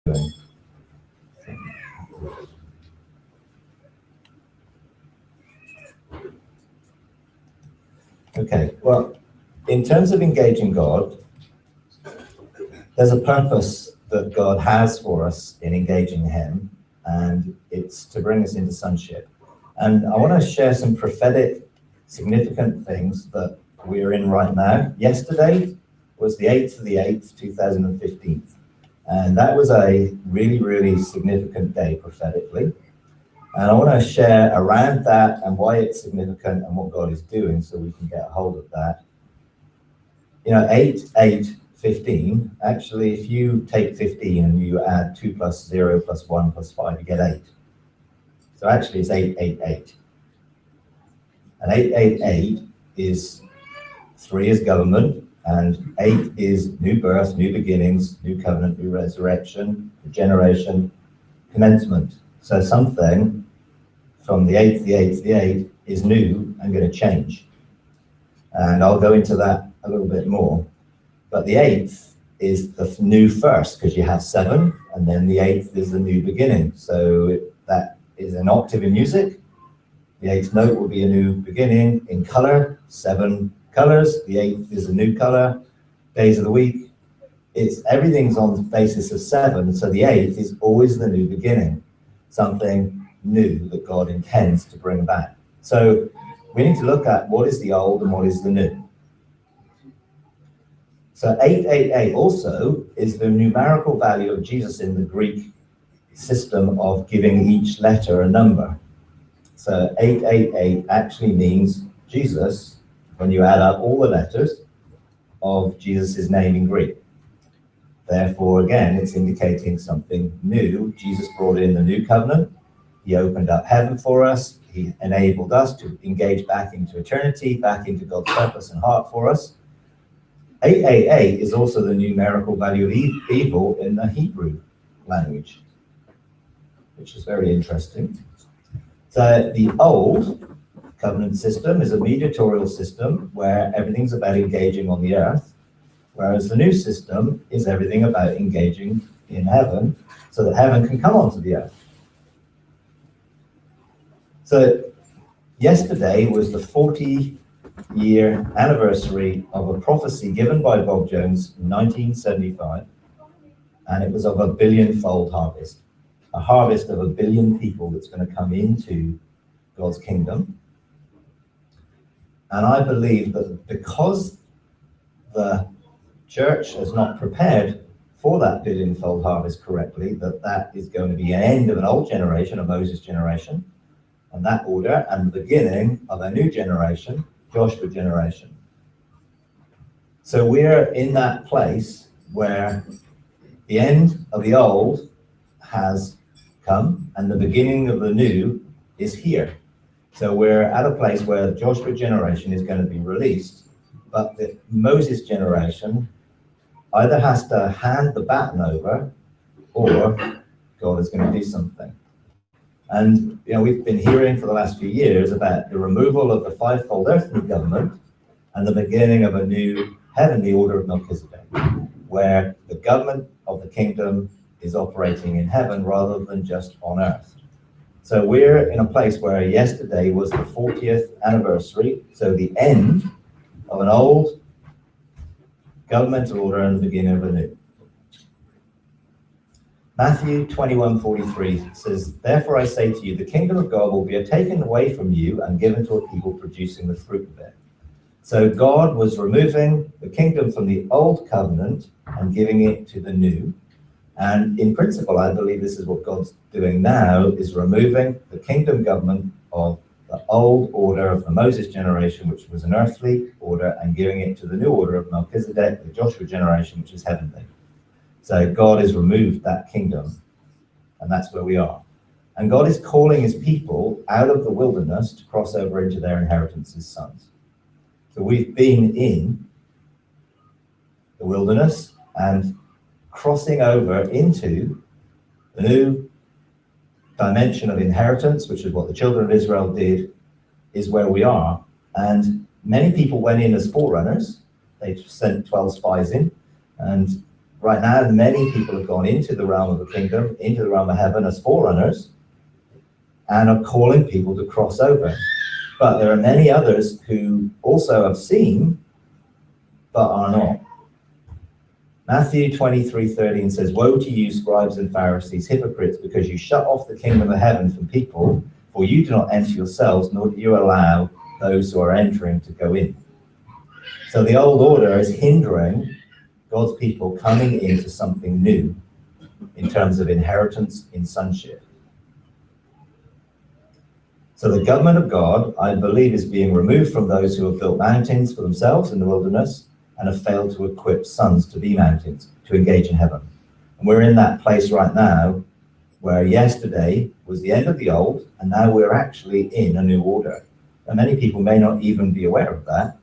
doing. Okay, well, in terms of engaging God, there's a purpose that God has for us in engaging Him, and it's to bring us into sonship. And I want to share some prophetic, significant things that we're in right now. Yesterday was the 8th of the 8th, 2015. And that was a really, really significant day prophetically. And I want to share around that and why it's significant and what God is doing so we can get a hold of that. You know, 8, 8, 15, actually, if you take 15 and you add 2 plus 0 plus 1 plus 5, you get 8. So actually it's 8, 8, 8. And 8, 8, 8 is 3 is government, and 8 is new birth, new beginnings, new covenant, new resurrection, regeneration, commencement. So something from the 8th, the 8th, the 8th is new and going to change. And I'll go into that a little bit more. But the 8th is the new first, because you have 7, and then the 8th is the new beginning. So that is an octave in music. The 8th note will be a new beginning. In color, 7 colors. The 8th is a new color. Days of the week. Everything's on the basis of 7. So the 8th is always the new beginning. Something new that God intends to bring back. So we need to look at what is the old and what is the new. So 888 also is the numerical value of Jesus in the Greek system of giving each letter a number. So 888 actually means Jesus, when you add up all the letters of Jesus' name in Greek. Therefore, again, it's indicating something new. Jesus brought in the new covenant. He opened up heaven for us. He enabled us to engage back into eternity, back into God's purpose and heart for us. 888 is also the numerical value of evil in the Hebrew language, which is very interesting. So the old covenant system is a mediatorial system where everything's about engaging on the earth, whereas the new system is everything about engaging in heaven so that heaven can come onto the earth. So yesterday was the 40-year anniversary of a prophecy given by Bob Jones in 1975, and it was of a billion-fold harvest, a harvest of 1 billion people that's going to come into God's kingdom. And I believe that because the church has not prepared for that billion-fold harvest correctly, that is going to be an end of an old generation, a Moses generation, and that order, and the beginning of a new generation, Joshua generation. So we're in that place where the end of the old has come and the beginning of the new is here. So we're at a place where the Joshua generation is going to be released, but the Moses generation either has to hand the baton over or God is going to do something. And you know, we've been hearing for the last few years about the removal of the fivefold earthly government and the beginning of a new heavenly order of Melchizedek, where the government of the kingdom is operating in heaven rather than just on earth. So we're in a place where yesterday was the 40th anniversary, so the end of an old governmental order and the beginning of a new. Matthew 21:43 says, "Therefore I say to you, the kingdom of God will be taken away from you and given to a people producing the fruit of it." So God was removing the kingdom from the old covenant and giving it to the new. And in principle, I believe this is what God's doing now, is removing the kingdom government of the old order of the Moses generation, which was an earthly order, and giving it to the new order of Melchizedek, the Joshua generation, which is heavenly. So God has removed that kingdom, and that's where we are. And God is calling his people out of the wilderness to cross over into their inheritance as sons. So we've been in the wilderness and crossing over into the new dimension of inheritance, which is what the children of Israel did, is where we are. And many people went in as forerunners. They sent 12 spies in, and right now, many people have gone into the realm of the kingdom, into the realm of heaven as forerunners, and are calling people to cross over. But there are many others who also have seen, but are not. Matthew 23:13 says, "Woe to you, scribes and Pharisees, hypocrites, because you shut off the kingdom of heaven from people, for you do not enter yourselves, nor do you allow those who are entering to go in." So the old order is hindering God's people coming into something new in terms of inheritance in sonship. So the government of God, I believe, is being removed from those who have built mountains for themselves in the wilderness and have failed to equip sons to be mountains, to engage in heaven. And we're in that place right now where yesterday was the end of the old, and now we're actually in a new order. And many people may not even be aware of that,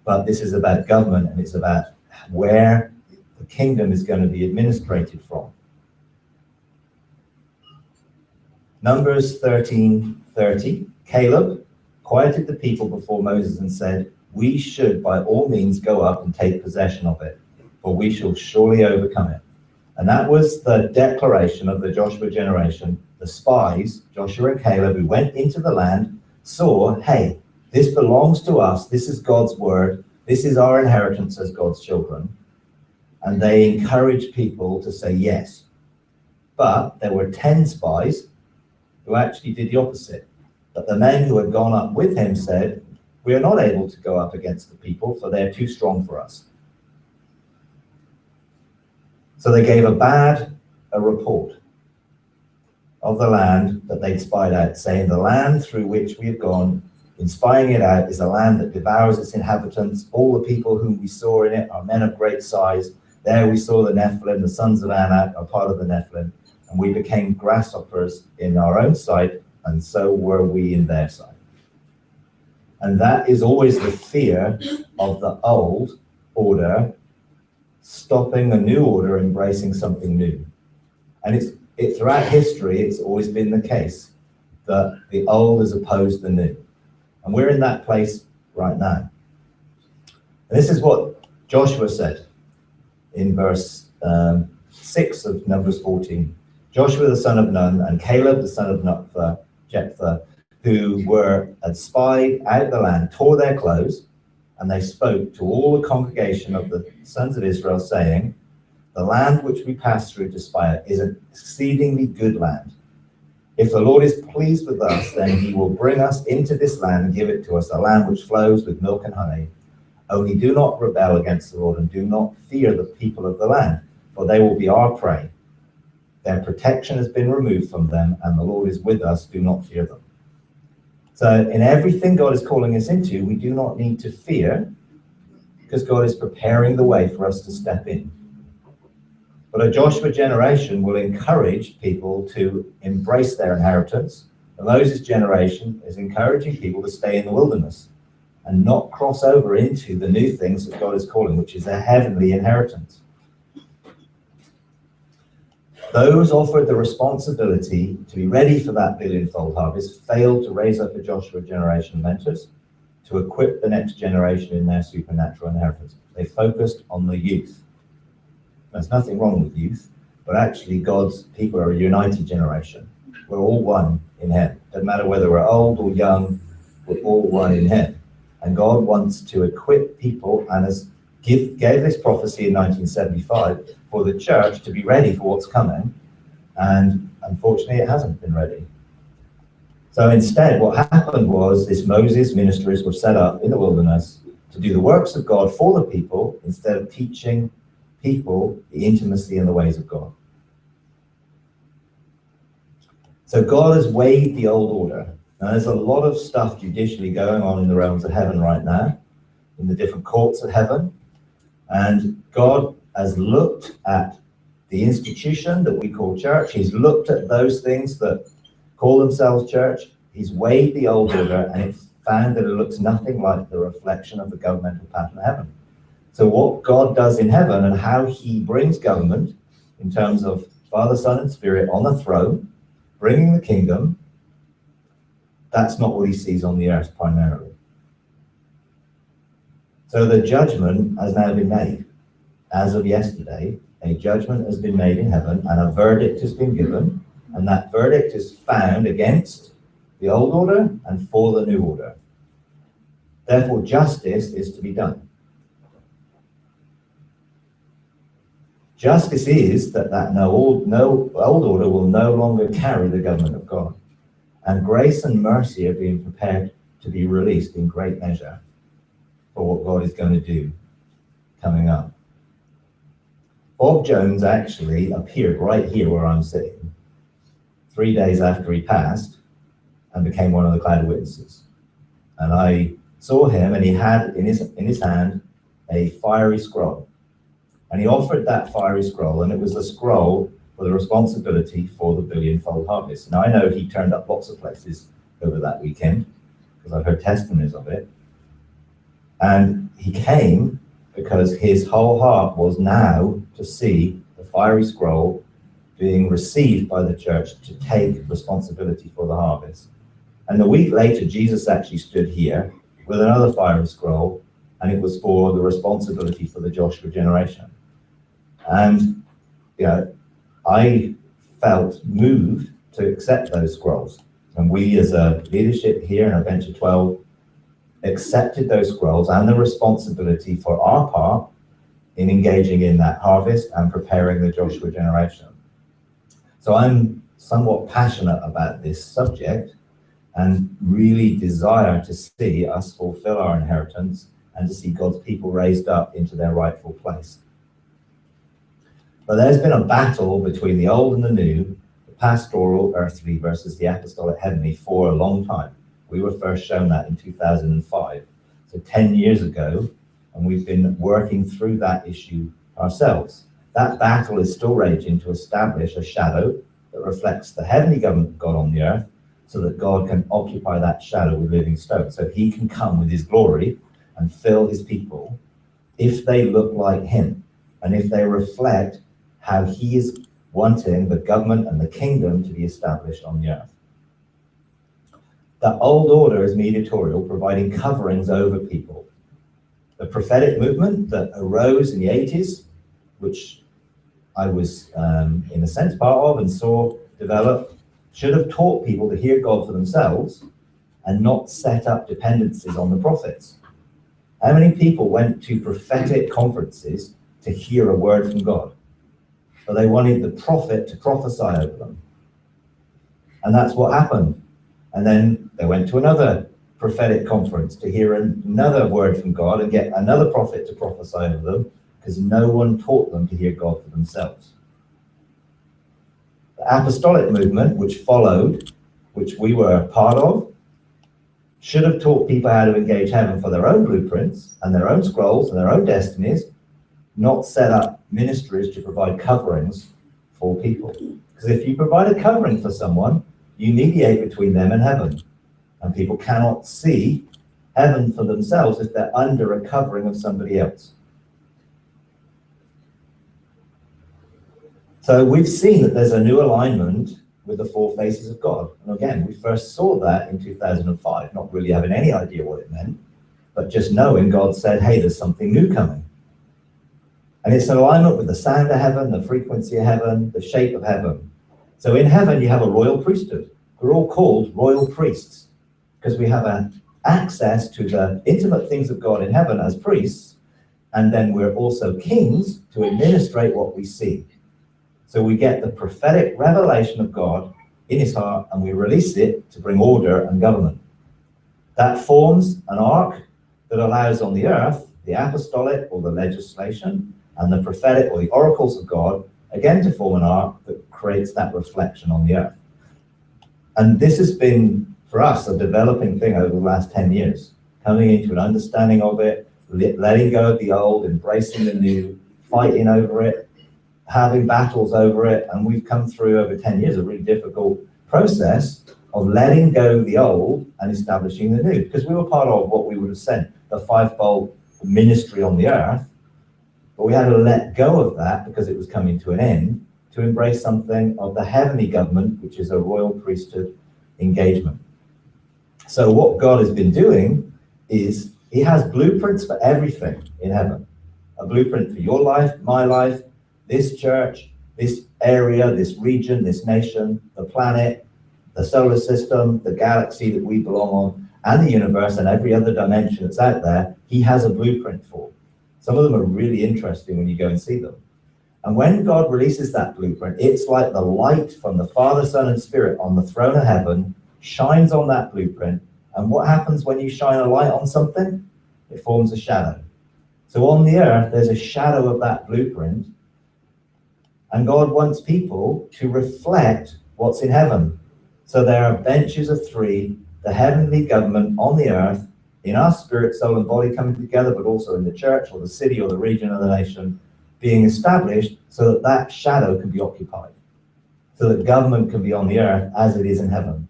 but this is about government, and it's about where the kingdom is going to be administrated from. Numbers 13:30, Caleb quieted the people before Moses and said, "We should by all means go up and take possession of it, for we shall surely overcome it." And that was the declaration of the Joshua generation. The spies, Joshua and Caleb, who went into the land, saw, hey, this belongs to us, this is God's word, this is our inheritance as God's children. And they encouraged people to say yes. But there were 10 spies who actually did the opposite. But the men who had gone up with him said, "We are not able to go up against the people, for they're too strong for us." So they gave a report of the land that they'd spied out, saying, "The land through which we have gone, in spying it out, is a land that devours its inhabitants. All the people whom we saw in it are men of great size. There we saw the Nephilim, the sons of Enoch are part of the Nephilim, and we became grasshoppers in our own sight, and so were we in their sight." And that is always the fear of the old order stopping a new order, embracing something new. And it's throughout history, it's always been the case that the old is opposed to the new. And we're in that place right now. And this is what Joshua said in verse 6 of Numbers 14. Joshua the son of Nun and Caleb the son of Jephthah, who had spied out the land, tore their clothes, and they spoke to all the congregation of the sons of Israel, saying, "The land which we passed through to spy out is an exceedingly good land. If the Lord is pleased with us, then he will bring us into this land and give it to us, a land which flows with milk and honey. Only do not rebel against the Lord, and do not fear the people of the land, for they will be our prey. Their protection has been removed from them, and the Lord is with us. Do not fear them." So in everything God is calling us into, we do not need to fear, because God is preparing the way for us to step in. But a Joshua generation will encourage people to embrace their inheritance. The Moses generation is encouraging people to stay in the wilderness and not cross over into the new things that God is calling, which is a heavenly inheritance. Those offered the responsibility to be ready for that billionfold harvest failed to raise up a Joshua generation of mentors to equip the next generation in their supernatural inheritance. They focused on the youth. There's nothing wrong with youth, but actually God's people are a united generation. We're all one in him. Doesn't matter whether we're old or young, we're all one in him. And God wants to equip people and gave this prophecy in 1975 for the church to be ready for what's coming. And unfortunately, it hasn't been ready. So instead, what happened was these Moses ministries were set up in the wilderness to do the works of God for the people instead of teaching people the intimacy and the ways of God. So God has weighed the old order. Now, there's a lot of stuff judicially going on in the realms of heaven right now, in the different courts of heaven. And God has looked at the institution that we call church. He's looked at those things that call themselves church. He's weighed the old order, and it found that it looks nothing like the reflection of the governmental pattern of heaven. So what God does in heaven and how he brings government in terms of Father, Son, and Spirit on the throne, bringing the kingdom, that's not what he sees on the earth primarily. So the judgment has now been made as of yesterday a judgment has been made in heaven and a verdict has been given, and that verdict is found against the old order and for the new order. Therefore, justice is to be done. Justice is that no old order will no longer carry the government of God, and grace and mercy are being prepared to be released in great measure for what God is going to do coming up. Bob Jones actually appeared right here where I'm sitting 3 days after he passed and became one of the cloud of witnesses. And I saw him, and he had in his hand a fiery scroll. And he offered that fiery scroll, and it was a scroll for the responsibility for the billionfold harvest. Now, I know he turned up lots of places over that weekend, because I've heard testimonies of it. And he came because his whole heart was now to see the fiery scroll being received by the church to take responsibility for the harvest. And a week later, Jesus actually stood here with another fiery scroll, and it was for the responsibility for the Joshua generation. And I felt moved to accept those scrolls. And we as a leadership here in our bench of 12 accepted those scrolls and the responsibility for our part in engaging in that harvest and preparing the Joshua generation. So I'm somewhat passionate about this subject and really desire to see us fulfill our inheritance and to see God's people raised up into their rightful place. But there's been a battle between the old and the new, the pastoral, earthly versus the apostolic, heavenly, for a long time. We were first shown that in 2005, so 10 years ago, and we've been working through that issue ourselves. That battle is still raging to establish a shadow that reflects the heavenly government of God on the earth, so that God can occupy that shadow with living stones, so he can come with his glory and fill his people if they look like him, and if they reflect how he is wanting the government and the kingdom to be established on the earth. The old order is mediatorial, providing coverings over people. The prophetic movement that arose in the 80s, which I was in a sense part of and saw develop, should have taught people to hear God for themselves and not set up dependencies on the prophets. How many people went to prophetic conferences to hear a word from God? But they wanted the prophet to prophesy over them. And that's what happened. And then they went to another prophetic conference to hear another word from God and get another prophet to prophesy over them, because no one taught them to hear God for themselves. The apostolic movement, which followed, which we were a part of, should have taught people how to engage heaven for their own blueprints and their own scrolls and their own destinies, not set up ministries to provide coverings for people. Because if you provide a covering for someone, you mediate between them and heaven. And people cannot see heaven for themselves if they're under a covering of somebody else. So we've seen that there's a new alignment with the four faces of God. And again, we first saw that in 2005, not really having any idea what it meant, but just knowing God said, hey, there's something new coming. And it's an alignment with the sound of heaven, the frequency of heaven, the shape of heaven. So in heaven, you have a royal priesthood. We're all called royal priests because we have an access to the intimate things of God in heaven as priests. And then we're also kings to administrate what we see. So we get the prophetic revelation of God in his heart and we release it to bring order and government. That forms an ark that allows on the earth the apostolic or the legislation and the prophetic or the oracles of God, again to form an ark that creates that reflection on the earth. And this has been, for us, a developing thing over the last 10 years, coming into an understanding of it, letting go of the old, embracing the new, fighting over it, having battles over it. And we've come through over 10 years a really difficult process of letting go of the old and establishing the new, because we were part of what we would have said, the fivefold ministry on the earth. But we had to let go of that because it was coming to an end to embrace something of the heavenly government, which is a royal priesthood engagement. So what God has been doing is he has blueprints for everything in heaven. A blueprint for your life, my life, this church, this area, this region, this nation, the planet, the solar system, the galaxy that we belong on, and the universe and every other dimension that's out there, he has a blueprint for. Some of them are really interesting when you go and see them. And when God releases that blueprint, it's like the light from the Father, Son, and Spirit on the throne of heaven shines on that blueprint. And what happens when you shine a light on something? It forms a shadow. So on the earth, there's a shadow of that blueprint. And God wants people to reflect what's in heaven. So there are benches of three, the heavenly government on the earth, in our spirit, soul, and body coming together, but also in the church or the city or the region or the nation, being established so that that shadow can be occupied, so that government can be on the earth as it is in heaven.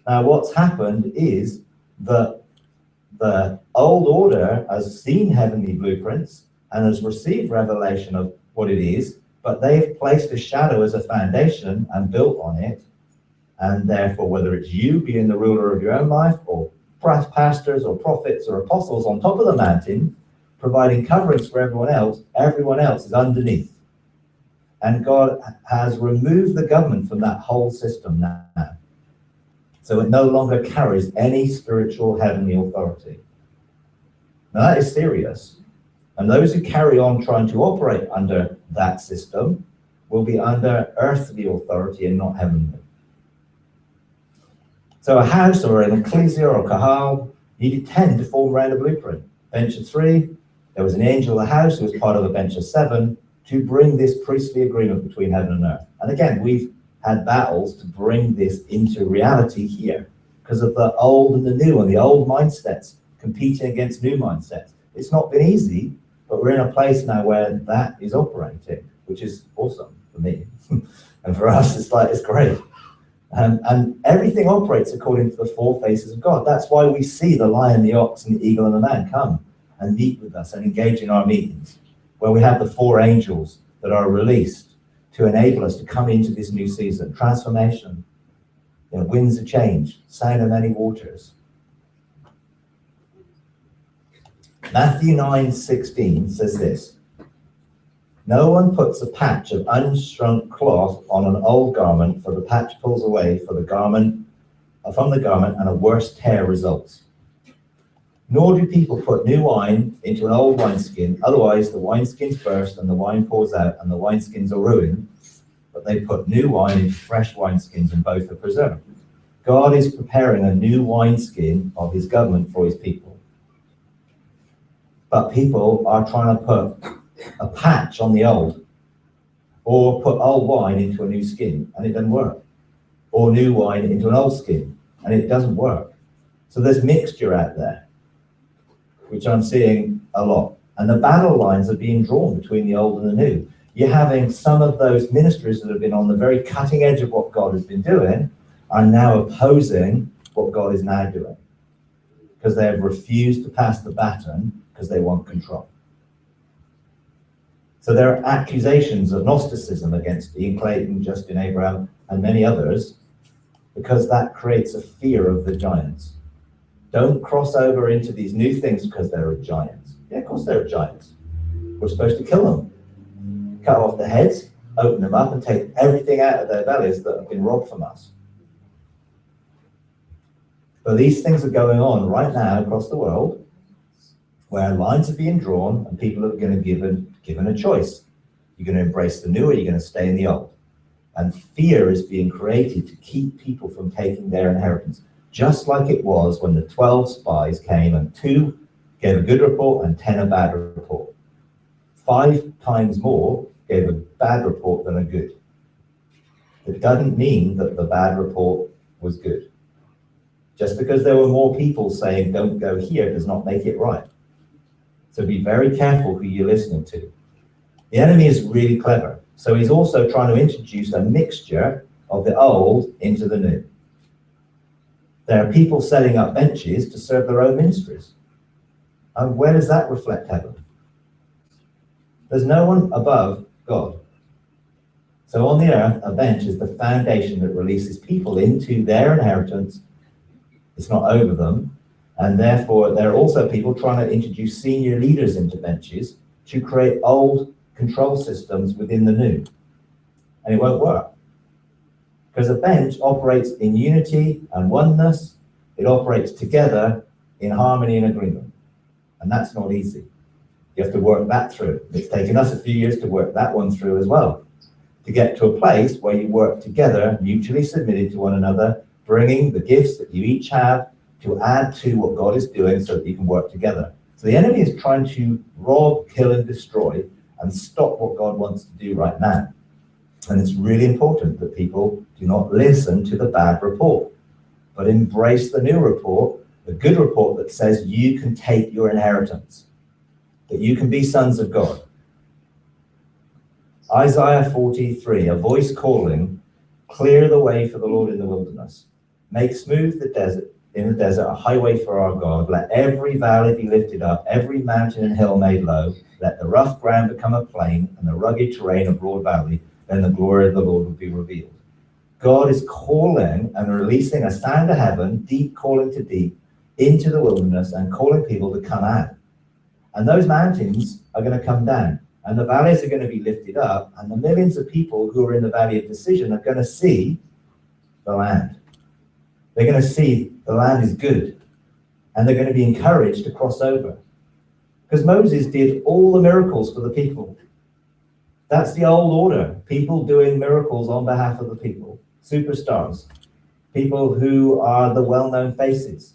Now, what's happened is that the old order has seen heavenly blueprints and has received revelation of what it is, but they've placed a shadow as a foundation and built on it. And therefore, whether it's you being the ruler of your own life, or pastors or prophets or apostles on top of the mountain, providing coverings for everyone else is underneath. And God has removed the government from that whole system now. So it no longer carries any spiritual heavenly authority. Now that is serious. And those who carry on trying to operate under that system will be under earthly authority and not heavenly. So a house or an ecclesia or a kahal needed 10 to form around a blueprint. Bench of 3, there was an angel of the house who was part of a bench of 7 to bring this priestly agreement between heaven and earth. And again, we've had battles to bring this into reality here because of the old and the new and the old mindsets competing against new mindsets. It's not been easy, but we're in a place now where that is operating, which is awesome for me. And for us, it's great. And everything operates according to the 4 faces of God. That's why we see the lion, the ox, and the eagle, and the man come and meet with us and engage in our meetings, where we have the 4 angels that are released to enable us to come into this new season. Transformation, winds of change, sound of many waters. Matthew 9:16 says this: "No one puts a patch of unshrunk cloth on an old garment, for the patch pulls away from the garment, and a worse tear results. Nor do people put new wine into an old wineskin, otherwise the wineskins burst and the wine pours out and the wineskins are ruined. But they put new wine into fresh wineskins and both are preserved." God is preparing a new wineskin of his government for his people. But people are trying to put a patch on the old, or put old wine into a new skin, and it doesn't work. Or new wine into an old skin, and it doesn't work. So there's mixture out there, which I'm seeing a lot. And the battle lines are being drawn between the old and the new. You're having some of those ministries that have been on the very cutting edge of what God has been doing are now opposing what God is now doing, because they have refused to pass the baton because they want control. So there are accusations of Gnosticism against Ian Clayton, Justin Abraham, and many others, because that creates a fear of the giants. Don't cross over into these new things because there are giants. Yeah, of course there are giants. We're supposed to kill them. Cut off their heads, open them up, and take everything out of their bellies that have been robbed from us. But these things are going on right now across the world, where lines are being drawn and people are going to be given a choice. You're going to embrace the new, or you're going to stay in the old. And fear is being created to keep people from taking their inheritance, just like it was when the 12 spies came and 2 gave a good report and 10 a bad report. 5 times more gave a bad report than a good. It doesn't mean that the bad report was good. Just because there were more people saying don't go here does not make it right. So be very careful who you're listening to. The enemy is really clever. So he's also trying to introduce a mixture of the old into the new. There are people setting up benches to serve their own ministries. And where does that reflect heaven? There's no one above God. So on the earth, a bench is the foundation that releases people into their inheritance. It's not over them. And therefore, there are also people trying to introduce senior leaders into benches to create old control systems within the new. And it won't work. Because a bench operates in unity and oneness. It operates together in harmony and agreement. And that's not easy. You have to work that through. It's taken us a few years to work that one through as well. To get to a place where you work together, mutually submitted to one another, bringing the gifts that you each have to add to what God is doing so that you can work together. So the enemy is trying to rob, kill, and destroy and stop what God wants to do right now. And it's really important that people do not listen to the bad report, but embrace the new report, the good report that says you can take your inheritance, that you can be sons of God. Isaiah 43, a voice calling, clear the way for the Lord in the wilderness. Make smooth the desert, in the desert, a highway for our God. Let every valley be lifted up, every mountain and hill made low. Let the rough ground become a plain and the rugged terrain a broad valley. Then the glory of the Lord will be revealed. God is calling and releasing a sound of heaven, deep calling to deep, into the wilderness and calling people to come out. And those mountains are going to come down. And the valleys are going to be lifted up, and the millions of people who are in the valley of decision are going to see the land. They're going to see the land is good, and they're going to be encouraged to cross over. Because Moses did all the miracles for the people. That's the old order, people doing miracles on behalf of the people, superstars, people who are the well-known faces.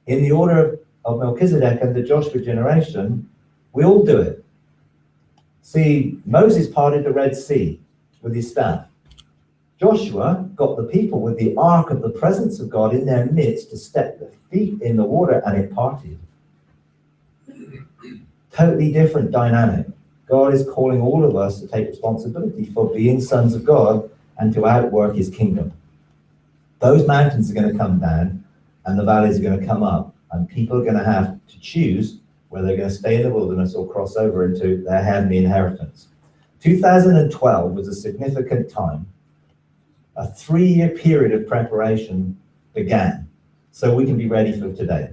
In the order of Mekhiredek and the Joshua generation, we all do it. See, Moses parted the Red Sea with his staff. Joshua got the people with the ark of the presence of God in their midst to step their feet in the water, and it parted. Totally different dynamic. God is calling all of us to take responsibility for being sons of God and to outwork his kingdom. Those mountains are going to come down and the valleys are going to come up, and people are going to have to choose whether they're going to stay in the wilderness or cross over into their heavenly inheritance. 2012 was a significant time. A 3-year period of preparation began, so we can be ready for today.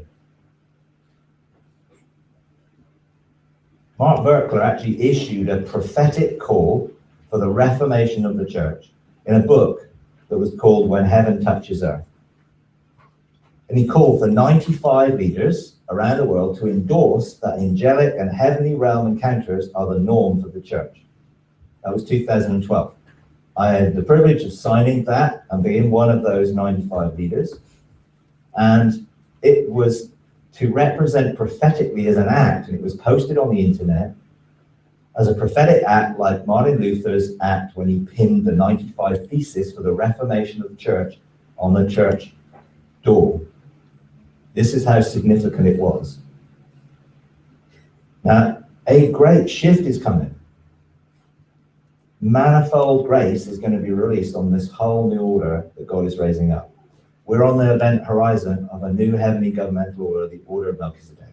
Mark Verkler actually issued a prophetic call for the reformation of the church in a book that was called When Heaven Touches Earth. And he called for 95 leaders around the world to endorse that angelic and heavenly realm encounters are the norm for the church. That was 2012. I had the privilege of signing that and being one of those 95 leaders. And it was to represent prophetically as an act, and it was posted on the internet as a prophetic act, like Martin Luther's act when he pinned the 95 Theses for the Reformation of the church on the church door. This is how significant it was. Now, a great shift is coming. Manifold grace is going to be released on this whole new order that God is raising up. We're on the event horizon of a new heavenly governmental order, the order of Melchizedek.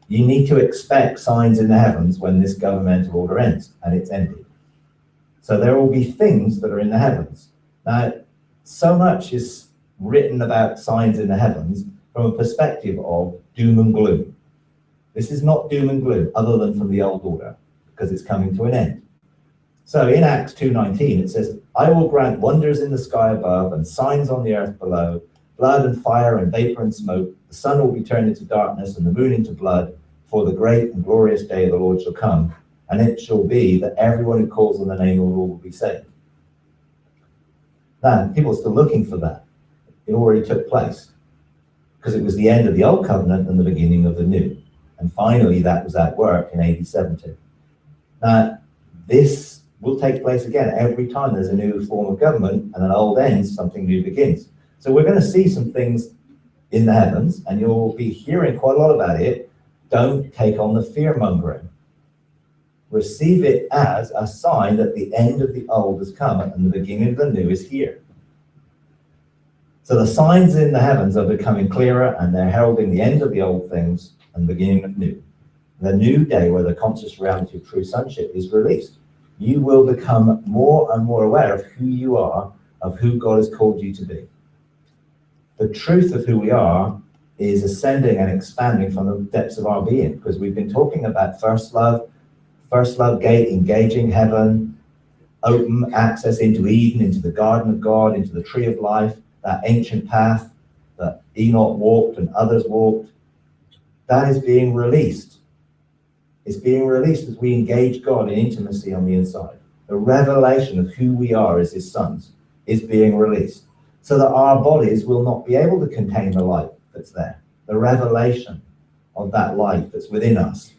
You need to expect signs in the heavens when this governmental order ends, and it's ended. So there will be things that are in the heavens. Now, so much is written about signs in the heavens from a perspective of doom and gloom. This is not doom and gloom, other than from the old order, because it's coming to an end. So in Acts 2:19, it says, I will grant wonders in the sky above and signs on the earth below, blood and fire and vapor and smoke. The sun will be turned into darkness and the moon into blood, for the great and glorious day of the Lord shall come. And it shall be that everyone who calls on the name of the Lord will be saved. Now, people are still looking for that. It already took place, because it was the end of the old covenant and the beginning of the new. And finally, that was at work in AD 70. Now, this will take place again every time there's a new form of government, and an old ends, something new begins. So we're going to see some things in the heavens, and you'll be hearing quite a lot about it. Don't take on the fear-mongering. Receive it as a sign that the end of the old has come and the beginning of the new is here. So the signs in the heavens are becoming clearer, and they're heralding the end of the old things and the beginning of new. The new day where the conscious reality of true sonship is released. You will become more and more aware of who you are, of who God has called you to be. The truth of who we are is ascending and expanding from the depths of our being, because we've been talking about first love, First love gate, engaging heaven, open access into Eden, into the garden of God, into the tree of life, that ancient path that Enoch walked and others walked. That is being released. It's being released as we engage God in intimacy on the inside. The revelation of who we are as his sons is being released, so that our bodies will not be able to contain the light that's there, the revelation of that light that's within us.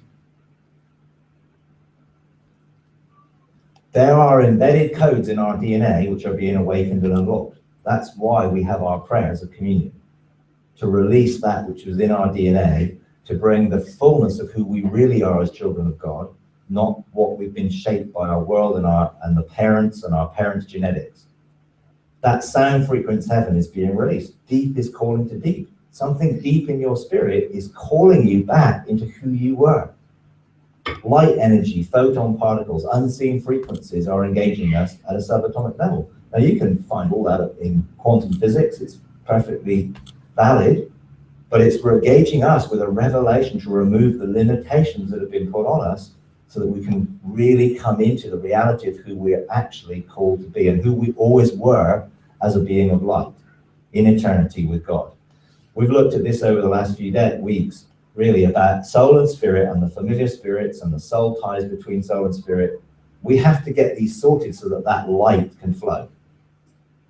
There are embedded codes in our DNA which are being awakened and unlocked. That's why we have our prayers of communion, to release that which was in our DNA, to bring the fullness of who we really are as children of God, not what we've been shaped by our world and the parents and our parents' genetics. That sound frequency heaven is being released. Deep is calling to deep. Something deep in your spirit is calling you back into who you were. Light energy, photon particles, unseen frequencies are engaging us at a subatomic level. Now you can find all that in quantum physics. It's perfectly valid, but it's engaging us with a revelation to remove the limitations that have been put on us so that we can really come into the reality of who we're actually called to be and who we always were as a being of light in eternity with God. We've looked at this over the last few weeks, really, about soul and spirit and the familiar spirits and the soul ties between soul and spirit. We have to get these sorted so that that light can flow.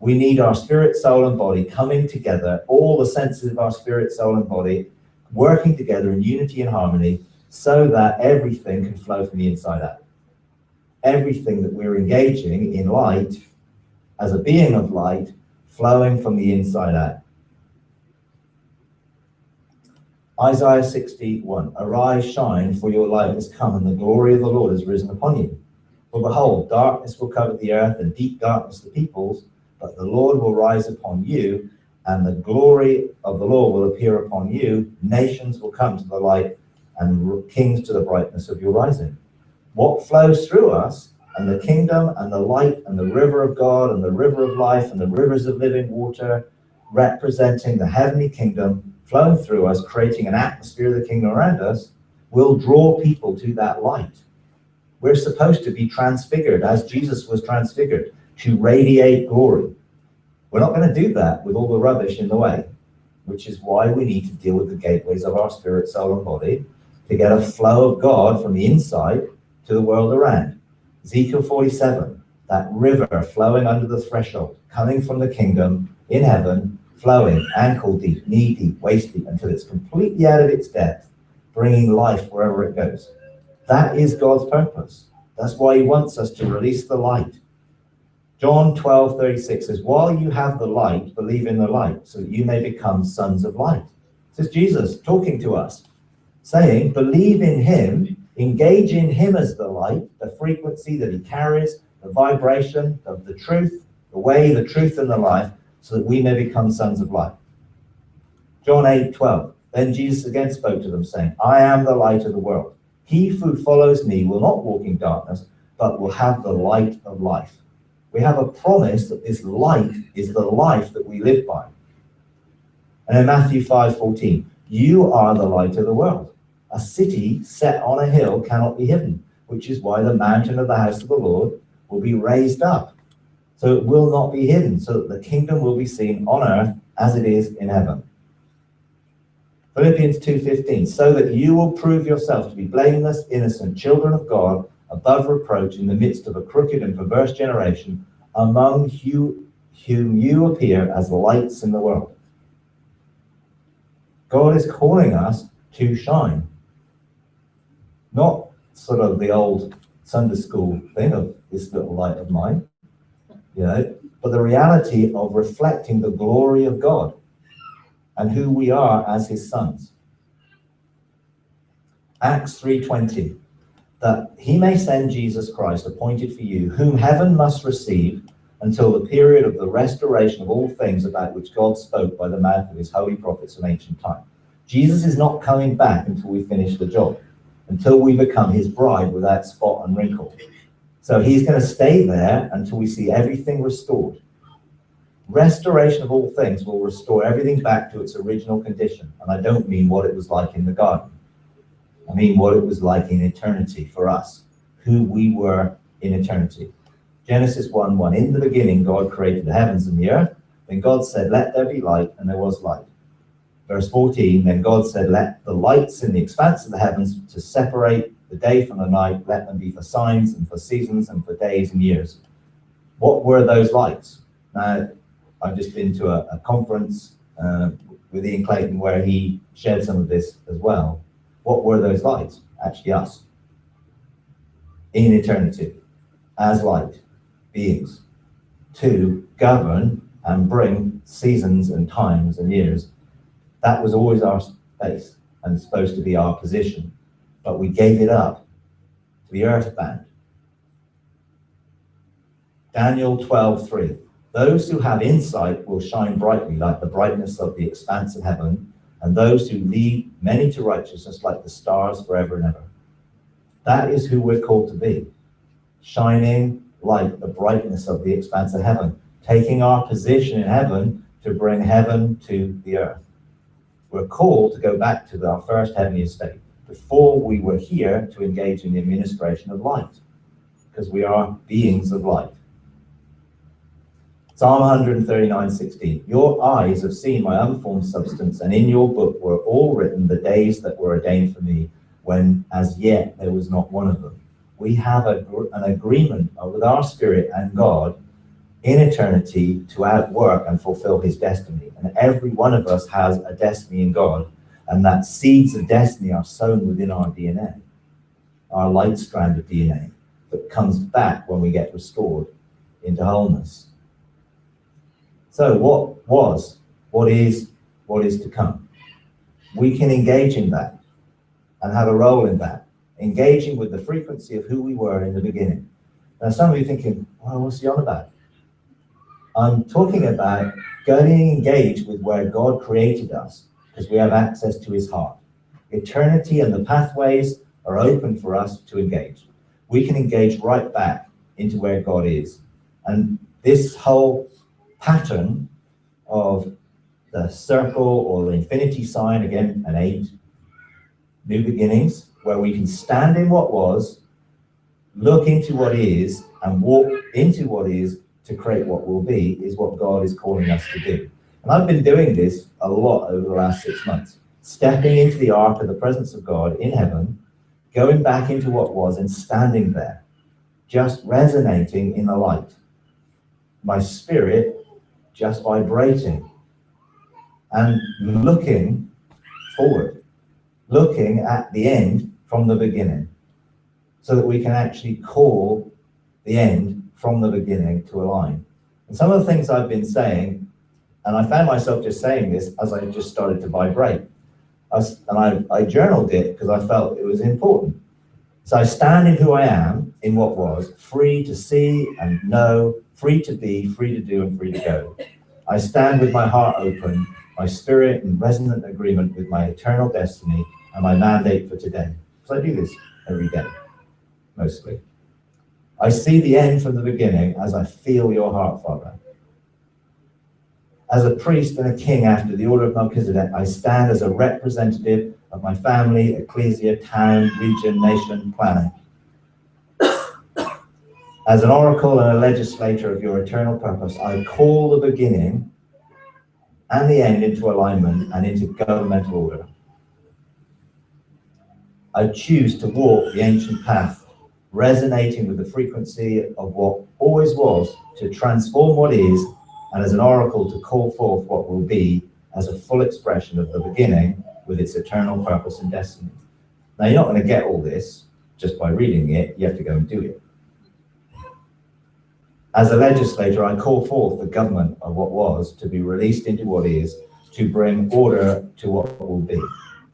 We need our spirit, soul, and body coming together, all the senses of our spirit, soul, and body, working together in unity and harmony so that everything can flow from the inside out. Everything that we're engaging in light, as a being of light, flowing from the inside out. Isaiah 61, arise, shine, for your light has come, and the glory of the Lord has risen upon you. For behold, darkness will cover the earth, and deep darkness the peoples, but the Lord will rise upon you, and the glory of the Lord will appear upon you. Nations will come to the light, and kings to the brightness of your rising. What flows through us, and the kingdom, and the light, and the river of God, and the river of life, and the rivers of living water, representing the heavenly kingdom, flowing through us, creating an atmosphere of the kingdom around us, will draw people to that light. We're supposed to be transfigured as Jesus was transfigured, to radiate glory. We're not going to do that with all the rubbish in the way, which is why we need to deal with the gateways of our spirit, soul, and body to get a flow of God from the inside to the world around. Ezekiel 47, that river flowing under the threshold, coming from the kingdom in heaven, flowing ankle deep, knee deep, waist deep, until it's completely out of its depth, bringing life wherever it goes. That is God's purpose. That's why he wants us to release the light. John 12:36 says, while you have the light, believe in the light, so that you may become sons of light. This is Jesus talking to us, saying, believe in him, engage in him as the light, the frequency that he carries, the vibration of the truth, the way, the truth, and the life, so that we may become sons of light. John 8:12. Then Jesus again spoke to them, saying, I am the light of the world. He who follows me will not walk in darkness, but will have the light of life. We have a promise that this light is the life that we live by. And in Matthew 5:14, you are the light of the world. A city set on a hill cannot be hidden, which is why the mountain of the house of the Lord will be raised up. So it will not be hidden, so that the kingdom will be seen on earth as it is in heaven. Philippians 2:15, so that you will prove yourself to be blameless, innocent, children of God, above reproach in the midst of a crooked and perverse generation, among whom you appear as lights in the world. God is calling us to shine. Not sort of the old Sunday school thing of this little light of mine, but the reality of reflecting the glory of God and who we are as his sons. Acts 3:20, that he may send Jesus Christ, appointed for you, whom heaven must receive until the period of the restoration of all things about which God spoke by the mouth of his holy prophets from ancient time. Jesus is not coming back until we finish the job, until we become his bride without spot and wrinkle. So he's going to stay there until we see everything restored. Restoration of all things will restore everything back to its original condition. And I don't mean what it was like in the garden. I mean what it was like in eternity for us. who we were in eternity. Genesis 1:1, in the beginning God created the heavens and the earth. Then God said, let there be light, and there was light. Verse 14, then God said, let the lights in the expanse of the heavens to separate the day from the night, let them be for signs and for seasons and for days and years. What were those lights? Now, I've just been to a conference with Ian Clayton where he shared some of this as well. What were those lights? Actually us. In eternity, as light beings, to govern and bring seasons and times and years. That was always our space and supposed to be our position, but we gave it up to be earthbound. Daniel 12:3. Those who have insight will shine brightly like the brightness of the expanse of heaven, and those who lead many to righteousness like the stars forever and ever. That is who we're called to be, shining like the brightness of the expanse of heaven, taking our position in heaven to bring heaven to the earth. We're called to go back to our first heavenly estate before we were here to engage in the administration of light, because we are beings of light. Psalm 139:16. Your eyes have seen my unformed substance, and in your book were all written the days that were ordained for me, when as yet there was not one of them. We have an agreement with our spirit and God in eternity to outwork and fulfill his destiny. And every one of us has a destiny in God, and that seeds of destiny are sown within our DNA, our light strand of DNA that comes back when we get restored into wholeness. So what was, what is to come? We can engage in that and have a role in that, engaging with the frequency of who we were in the beginning. Now some of you are thinking, well, what's he on about? I'm talking about getting engaged with where God created us, because we have access to his heart. Eternity and the pathways are open for us to engage. We can engage right back into where God is. And this whole pattern of the circle or the infinity sign, again, an 8, new beginnings, where we can stand in what was, look into what is, and walk into what is to create what will be, is what God is calling us to do. And I've been doing this a lot over the last 6 months, stepping into the ark of the presence of God in heaven, going back into what was and standing there, just resonating in the light. My spirit just vibrating and looking forward, looking at the end from the beginning, so that we can actually call the end from the beginning to align. And some of the things I've been saying, and I found myself just saying this as I just started to vibrate. I journaled it because I felt it was important. So I stand in who I am, in what was, free to see and know, free to be, free to do, and free to go. I stand with my heart open, my spirit in resonant agreement with my eternal destiny and my mandate for today. Because I do this every day, mostly. I see the end from the beginning as I feel your heart, Father. As a priest and a king after the order of Mekhiredek, I stand as a representative of my family, ecclesia, town, region, nation, planet. As an oracle and a legislator of your eternal purpose, I call the beginning and the end into alignment and into governmental order. I choose to walk the ancient path, resonating with the frequency of what always was, to transform what is, and as an oracle to call forth what will be as a full expression of the beginning with its eternal purpose and destiny. Now, you're not going to get all this just by reading it. You have to go and do it. As a legislator, I call forth the government of what was to be released into what is, to bring order to what will be.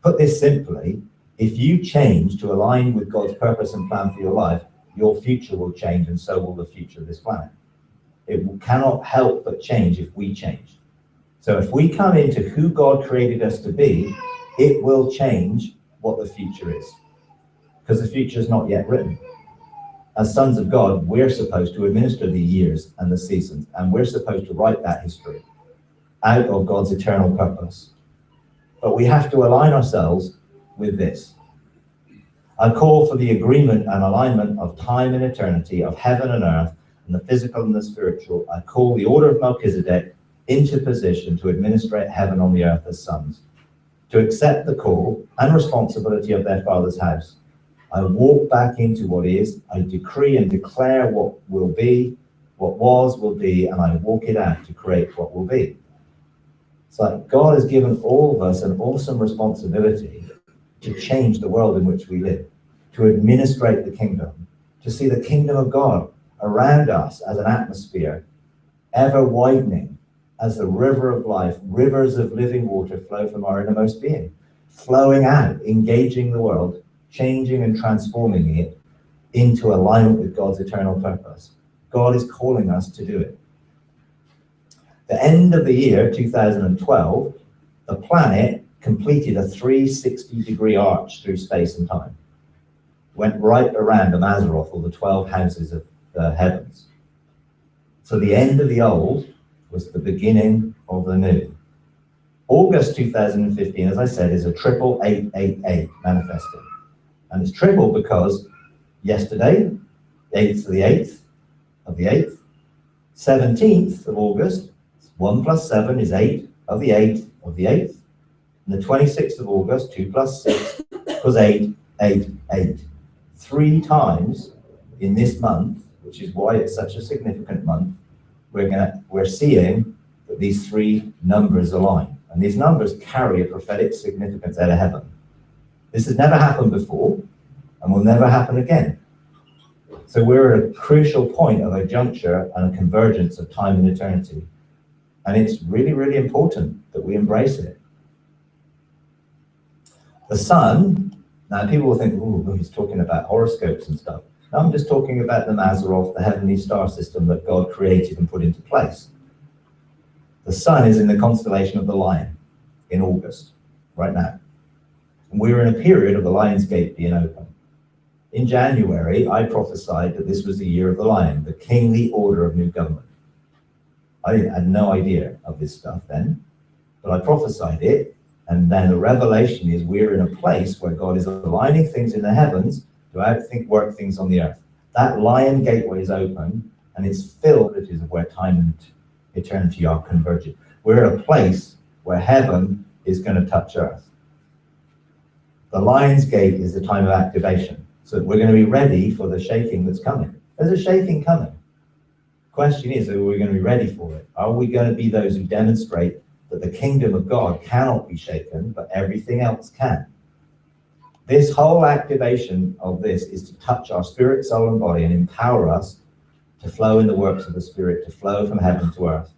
Put this simply, if you change to align with God's purpose and plan for your life, your future will change, and so will the future of this planet. It cannot help but change if we change. So if we come into who God created us to be, it will change what the future is, because the future is not yet written. As sons of God, we're supposed to administer the years and the seasons, and we're supposed to write that history out of God's eternal purpose. But we have to align ourselves with this. I call for the agreement and alignment of time and eternity, of heaven and earth, and the physical and the spiritual. I call the order of Melchizedek into position to administrate heaven on the earth as sons, to accept the call and responsibility of their father's house. I walk back into what is, I decree and declare what will be, what was will be, and I walk it out to create what will be. It's like God has given all of us an awesome responsibility to change the world in which we live, to administrate the kingdom, to see the kingdom of God around us as an atmosphere, ever widening as the river of life, rivers of living water flow from our innermost being, flowing out, engaging the world, changing and transforming it into alignment with God's eternal purpose. God is calling us to do it. The end of the year 2012, the planet completed a 360-degree arch through space and time. Went right around the Mazzaroth, or the 12 houses of the heavens. So the end of the old was the beginning of the new. August 2015, as I said, is a triple 888 manifesting. And it's triple because yesterday, the 8th of the 8th of the 8th, 17th of August, 1 plus 7 is 8 of the 8th of the 8th, and the 26th of August, 2 plus 6 was 8, 8, 8. 3 times in this month, which is why it's such a significant month, we're seeing that these 3 numbers align. And these numbers carry a prophetic significance out of heaven. This has never happened before and will never happen again. So we're at a crucial point of a juncture and a convergence of time and eternity. And it's really, really important that we embrace it. The sun, now people will think, oh, he's talking about horoscopes and stuff. No, I'm just talking about the Mazzaroth, the heavenly star system that God created and put into place. The sun is in the constellation of the Lion in August, right now. And we're in a period of the Lion's Gate being open. In January, I prophesied that this was the year of the Lion, the kingly order of new government. I had no idea of this stuff then, but I prophesied it, and then the revelation is we're in a place where God is aligning things in the heavens to work things on the earth. That Lion gateway is open, and it's filled with where time and eternity are converging. We're at a place where heaven is going to touch earth. The Lion's Gate is the time of activation. So we're going to be ready for the shaking that's coming. There's a shaking coming. The question is, are we going to be ready for it? Are we going to be those who demonstrate that the kingdom of God cannot be shaken, but everything else can? This whole activation of this is to touch our spirit, soul, and body and empower us to flow in the works of the Spirit, to flow from heaven to earth,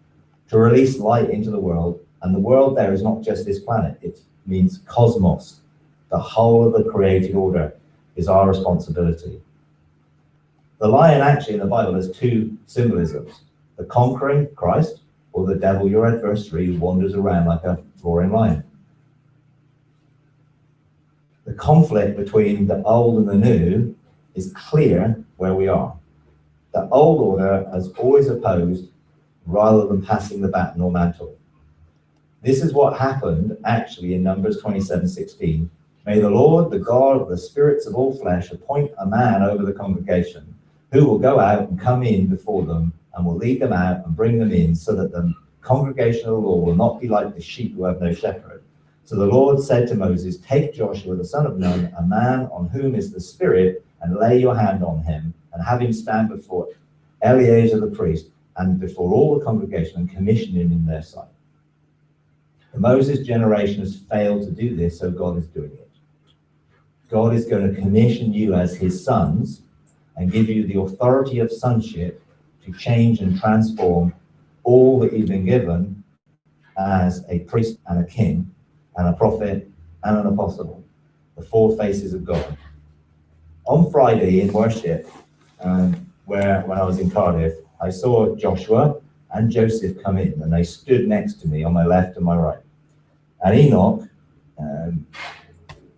to release light into the world. And the world there is not just this planet. It means cosmos. The whole of the created order is our responsibility. The lion actually in the Bible has 2 symbolisms: the conquering Christ, or the devil, your adversary, who wanders around like a roaring lion. The conflict between the old and the new is clear where we are. The old order has always opposed rather than passing the baton or mantle. This is what happened actually in Numbers 27:16. May the Lord, the God of the spirits of all flesh, appoint a man over the congregation who will go out and come in before them and will lead them out and bring them in, so that the congregation of the Lord will not be like the sheep who have no shepherd. So the Lord said to Moses, take Joshua the son of Nun, a man on whom is the Spirit, and lay your hand on him, and have him stand before Eleazar the priest and before all the congregation, and commission him in their sight. The Moses generation has failed to do this, so God is doing it. God is going to commission you as his sons and give you the authority of sonship to change and transform all that you've been given as a priest and a king and a prophet and an apostle, the 4 faces of God. On Friday in worship, when I was in Cardiff, I saw Joshua and Joseph come in, and they stood next to me on my left and my right. And Enoch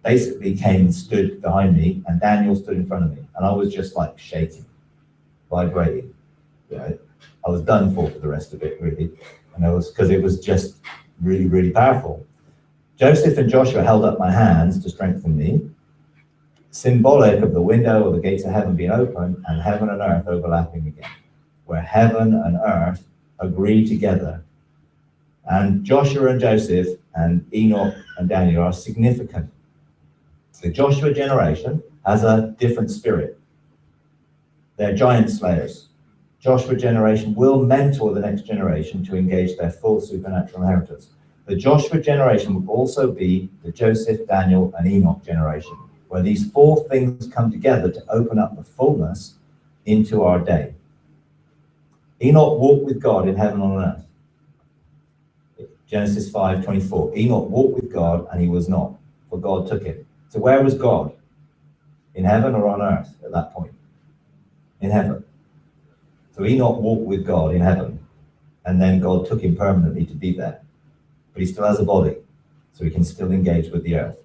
basically came and stood behind me, and Daniel stood in front of me, and I was just like shaking, vibrating. Yeah, I was done for the rest of it, really, and because it was just really, really powerful. Joseph and Joshua held up my hands to strengthen me, symbolic of the window or the gates of heaven being open and heaven and earth overlapping again, where heaven and earth agree together. And Joshua and Joseph and Enoch and Daniel are significant. The Joshua generation has a different spirit. They're giant slayers. Joshua generation will mentor the next generation to engage their full supernatural inheritance. The Joshua generation will also be the Joseph, Daniel, and Enoch generation, where these four things come together to open up the fullness into our day. Enoch walked with God in heaven and on earth. Genesis 5:24. Enoch walked with God and he was not, for God took him. So where was God? In heaven or on earth at that point? In heaven. So Enoch walked with God in heaven, and then God took him permanently to be there. But he still has a body, so he can still engage with the earth.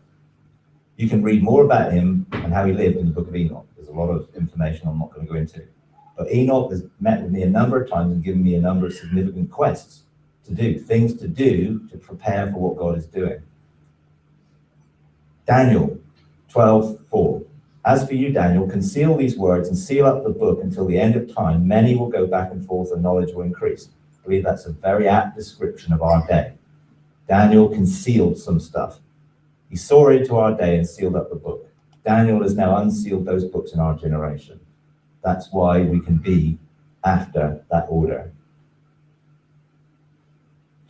You can read more about him and how he lived in the book of Enoch. There's a lot of information I'm not going to go into. But Enoch has met with me a number of times and given me a number of significant quests to do, things to do to prepare for what God is doing. Daniel 12:4. As for you, Daniel, conceal these words and seal up the book until the end of time. Many will go back and forth and knowledge will increase. I believe that's a very apt description of our day. Daniel concealed some stuff. He saw into our day and sealed up the book. Daniel has now unsealed those books in our generation. That's why we can be after that order.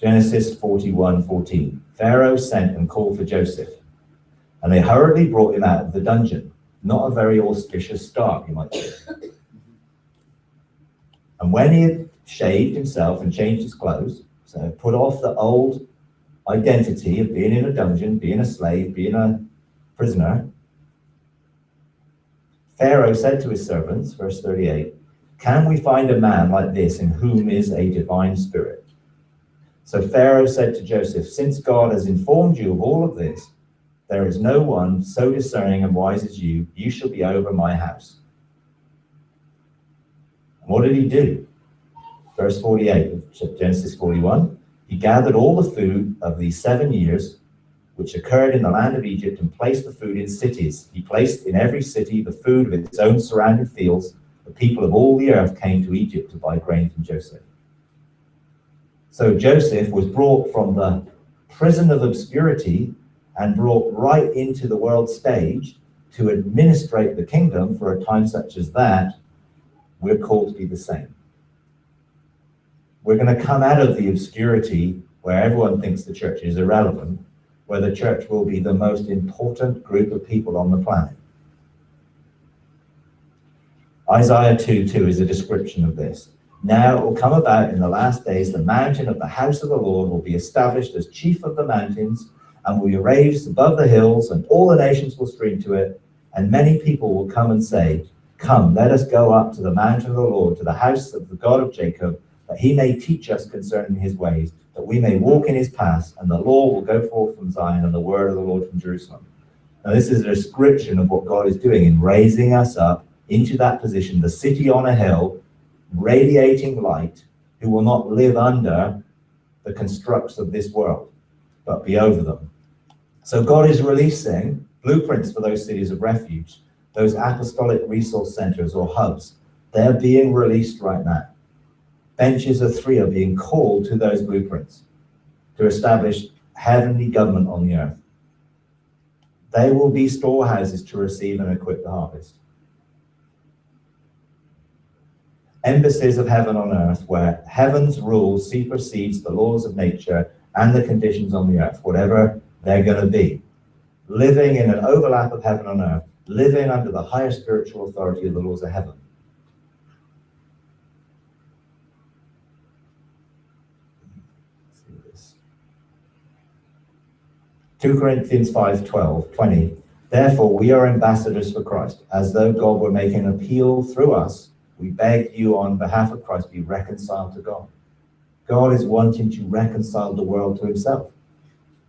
Genesis 41:14. Pharaoh sent and called for Joseph, and they hurriedly brought him out of the dungeon. Not a very auspicious start, you might say. And when he had shaved himself and changed his clothes, so put off the old identity of being in a dungeon, being a slave, being a prisoner, Pharaoh said to his servants, verse 38, can we find a man like this in whom is a divine spirit? So Pharaoh said to Joseph, since God has informed you of all of this, there is no one so discerning and wise as you. You shall be over my house. And what did he do? Verse 48 of Genesis 41. He gathered all the food of these 7 years, which occurred in the land of Egypt, and placed the food in cities. He placed in every city the food of its own surrounding fields. The people of all the earth came to Egypt to buy grain from Joseph. So Joseph was brought from the prison of obscurity and brought right into the world stage to administrate the kingdom for a time such as that. We're called to be the same. We're going to come out of the obscurity where everyone thinks the church is irrelevant, where the church will be the most important group of people on the planet. Isaiah 2:2 is a description of this. Now it will come about in the last days, the mountain of the house of the Lord will be established as chief of the mountains, and will be raised above the hills, and all the nations will stream to it, and many people will come and say, come, let us go up to the mountain of the Lord, to the house of the God of Jacob, that he may teach us concerning his ways, that we may walk in his paths, and the law will go forth from Zion, and the word of the Lord from Jerusalem. Now this is a description of what God is doing in raising us up into that position, the city on a hill, radiating light, who will not live under the constructs of this world, but be over them. So God is releasing blueprints for those cities of refuge, those apostolic resource centers or hubs. They're being released right now. Benches of 3 are being called to those blueprints to establish heavenly government on the earth. They will be storehouses to receive and equip the harvest. Embassies of heaven on earth, where heaven's rule supersedes the laws of nature and the conditions on the earth, whatever they're going to be. Living in an overlap of heaven on earth, living under the higher spiritual authority of the laws of heaven. Let's see this. 2 Corinthians 5:20. Therefore, we are ambassadors for Christ, as though God were making an appeal through us. We beg you on behalf of Christ, be reconciled to God. God is wanting to reconcile the world to himself,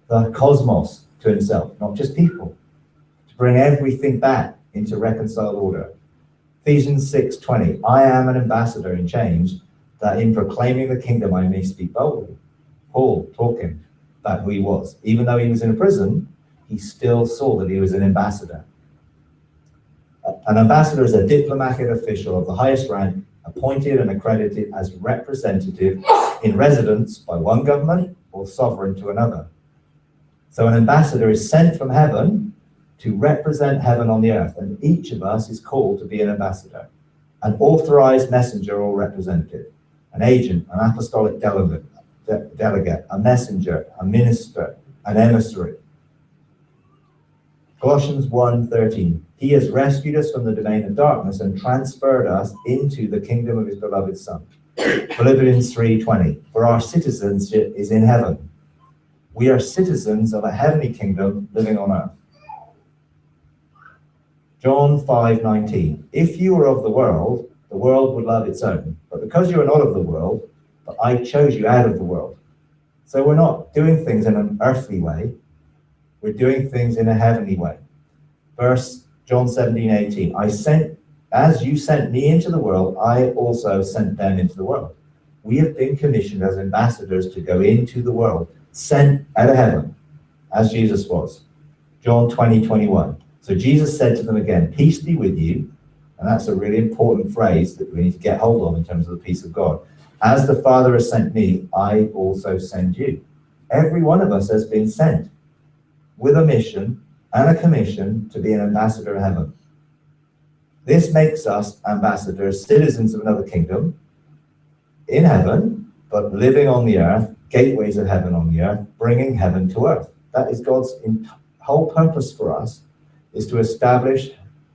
the cosmos to himself, not just people, to bring everything back into reconciled order. Ephesians 6:20, I am an ambassador in chains, that in proclaiming the kingdom I may speak boldly. Paul talking about who he was. Even though he was in a prison, he still saw that he was an ambassador. An ambassador is a diplomatic official of the highest rank, appointed and accredited as representative in residence by one government or sovereign to another. So an ambassador is sent from heaven to represent heaven on the earth, and each of us is called to be an ambassador, an authorized messenger or representative, an agent, an apostolic delegate, a messenger, a minister, an emissary. Colossians 1:13, he has rescued us from the domain of darkness and transferred us into the kingdom of his beloved Son. Philippians 3:20, for our citizenship is in heaven. We are citizens of a heavenly kingdom living on earth. John 5:19, if you were of the world would love its own. But because you are not of the world, but I chose you out of the world. So we're not doing things in an earthly way. We're doing things in a heavenly way. John 17:18, as you sent me into the world, I also sent them into the world. We have been commissioned as ambassadors to go into the world, sent out of heaven, as Jesus was. John 20:21. So Jesus said to them again, peace be with you. And that's a really important phrase that we need to get hold of in terms of the peace of God. As the Father has sent me, I also send you. Every one of us has been sent with a mission and a commission to be an ambassador of heaven. This makes us ambassadors, citizens of another kingdom, in heaven, but living on the earth, gateways of heaven on the earth, bringing heaven to earth. That is God's whole purpose for us, is to establish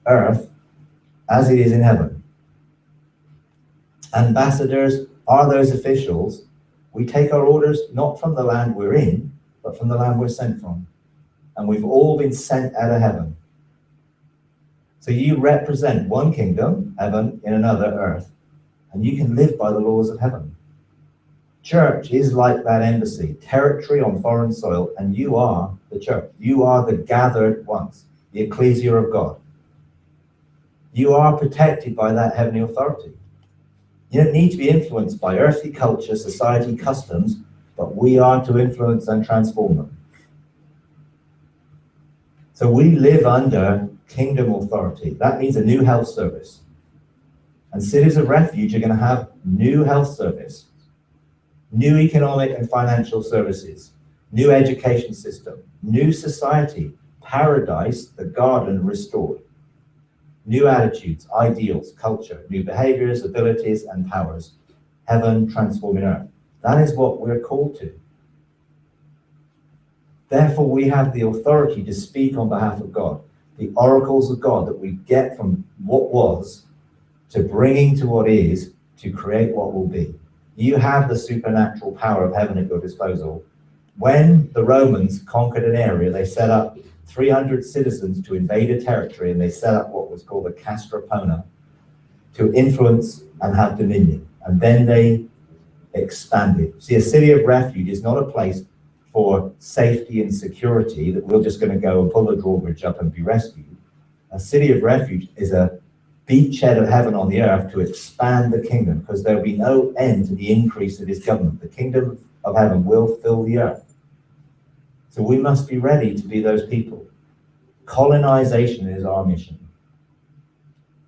earth as it is in heaven. Ambassadors are those officials. We take our orders not from the land we're in, but from the land we're sent from. And we've all been sent out of heaven. So you represent one kingdom, heaven, in another, earth, and you can live by the laws of heaven. Church is like that embassy, territory on foreign soil, and you are the church. You are the gathered ones, the ecclesia of God. You are protected by that heavenly authority. You don't need to be influenced by earthly culture, society, customs, but we are to influence and transform them. So we live under kingdom authority. That means a new health service. And cities of refuge are going to have new health service, new economic and financial services, new education system, new society, paradise, the garden restored. New attitudes, ideals, culture, new behaviors, abilities, and powers. Heaven transforming earth. That is what we're called to. Therefore, we have the authority to speak on behalf of God. The oracles of God that we get from what was to bringing to what is to create what will be. You have the supernatural power of heaven at your disposal. When the Romans conquered an area, they set up 300 citizens to invade a territory, and they set up what was called a castrapona to influence and have dominion. And then they expanded. See, a city of refuge is not a place for safety and security that we're just going to go and pull the drawbridge up and be rescued. A city of refuge is a beachhead of heaven on the earth to expand the kingdom, because there will be no end to the increase of his government. The kingdom of heaven will fill the earth. So we must be ready to be those people. Colonization is our mission,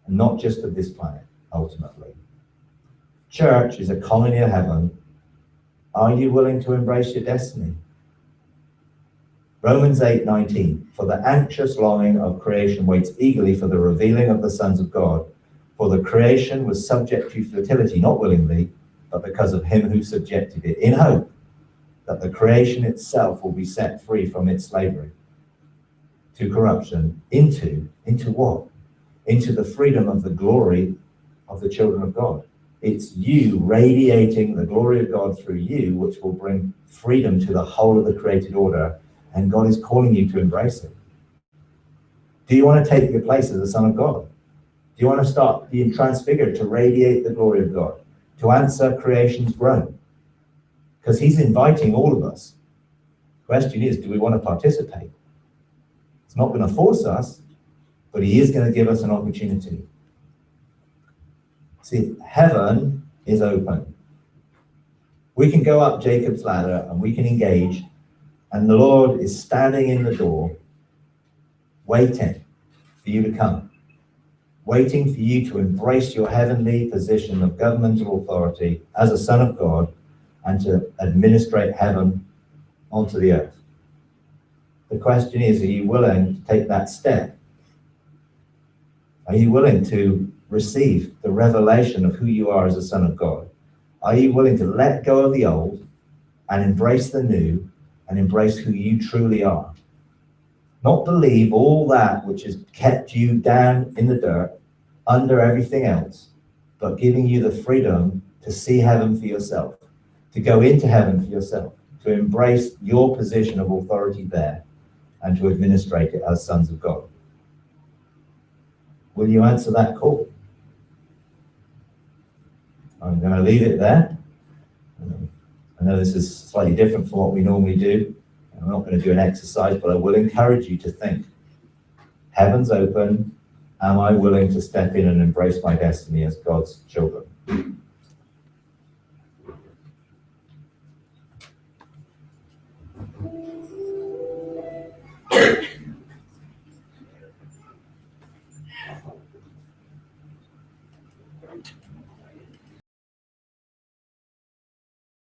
and not just of this planet, ultimately. Church is a colony of heaven. Are you willing to embrace your destiny? Romans 8:19, for the anxious longing of creation waits eagerly for the revealing of the sons of God. For the creation was subject to futility, not willingly, but because of him who subjected it, in hope that the creation itself will be set free from its slavery to corruption into what? Into the freedom of the glory of the children of God. It's you radiating the glory of God through you, which will bring freedom to the whole of the created order, and God is calling you to embrace it. Do you want to take your place as a son of God? Do you want to start being transfigured to radiate the glory of God, to answer creation's groan? Because he's inviting all of us. The question is, do we want to participate? It's not going to force us, but he is going to give us an opportunity. See, heaven is open. We can go up Jacob's ladder and we can engage, and the Lord is standing in the door, waiting for you to come. waiting for you to embrace your heavenly position of governmental authority as a son of God and to administrate heaven onto the earth. The question is, are you willing to take that step? Are you willing to receive the revelation of who you are as a son of God? Are you willing to let go of the old and embrace the new and embrace who you truly are? Not believe all that which has kept you down in the dirt under everything else, but giving you the freedom to see heaven for yourself, to go into heaven for yourself, to embrace your position of authority there and to administrate it as sons of God. Will you answer that call? I'm going to leave it there. I know this is slightly different from what we normally do. I'm not going to do an exercise, but I will encourage you to think. Heaven's open. Am I willing to step in and embrace my destiny as God's children?